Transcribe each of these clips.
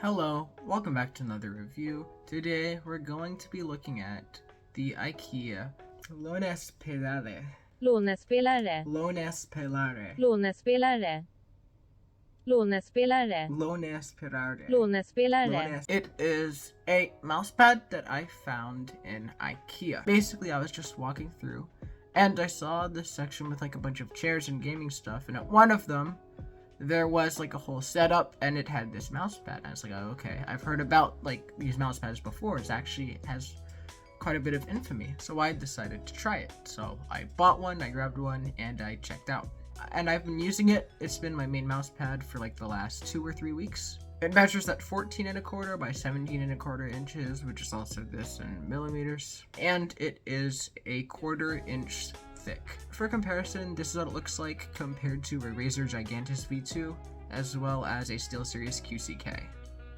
Hello, welcome back to another review. Today we're going to be looking at the IKEA Lånespelarere. Lånespelare. Lånespelarere. Lånespelare. Lånespelare. Lånespelarere. Lånespelare. It is a mousepad that I found in IKEA. Basically, I was just walking through and I saw this section with like a bunch of chairs and gaming stuff, and at one of them there was like a whole setup and it had this mouse pad. I was like, oh, okay, I've heard about like these mouse pads before. It actually has quite a bit of infamy, so I decided to try it. So I bought one, I grabbed one, and I checked out, and I've been using it. It's been my main mouse pad for like the last 2 or 3 weeks. It measures at 14¼ by 17¼ inches, which is also this in millimeters, and it is a 1/4 inch thick. For comparison, this is what it looks like compared to a Razer Gigantus V2, as well as a SteelSeries QCK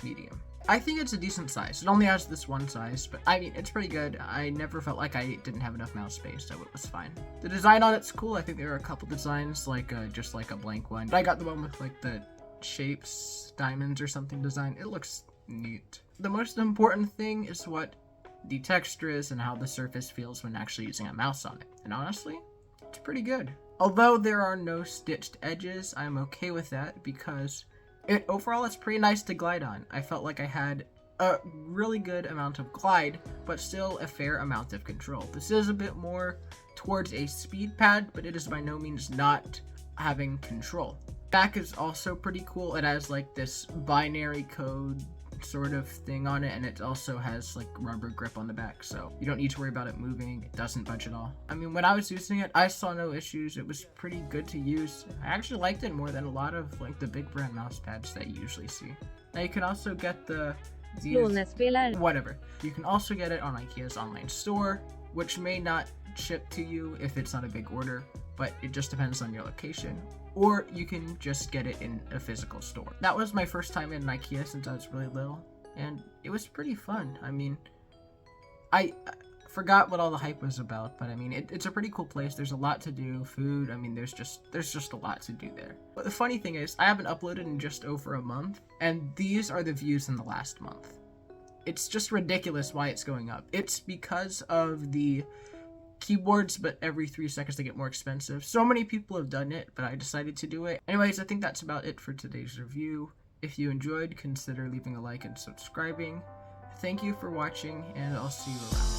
medium. I think it's a decent size. It only has this one size, but I mean, it's pretty good. I never felt like I didn't have enough mouse space, so it was fine. The design on it's cool. I think there are a couple designs, like just like a blank one. But I got the one with like the shapes, diamonds or something design. It looks neat. The most important thing is what the texture is and how the surface feels when actually using a mouse on it. And honestly, it's pretty good. Although there are no stitched edges, I'm okay with that because overall it's pretty nice to glide on. I felt like I had a really good amount of glide, but still a fair amount of control. This is a bit more towards a speed pad, but it is by no means not having control. Back is also pretty cool. It has like this binary code sort of thing on it, and it also has like rubber grip on the back, so you don't need to worry about it moving. It doesn't budge at all. I mean, when I was using it, I saw no issues. It was pretty good to use. I actually liked it more than a lot of like the big brand mouse pads that you usually see. Now you can also get whatever. You can also get it on IKEA's online store, which may not ship to you if it's not a big order, but it just depends on your location. Or you can just get it in a physical store. That was my first time in IKEA since I was really little, and it was pretty fun. I mean, I forgot what all the hype was about, but I mean, it's a pretty cool place. There's a lot to do, food. I mean, there's just a lot to do there. But the funny thing is, I haven't uploaded in just over a month, and these are the views in the last month. It's just ridiculous why it's going up. It's because of the keyboards, but every 3 seconds they get more expensive. So many people have done it, but I decided to do it. Anyways, I think that's about it for today's review. If you enjoyed, consider leaving a like and subscribing. Thank you for watching, and I'll see you around.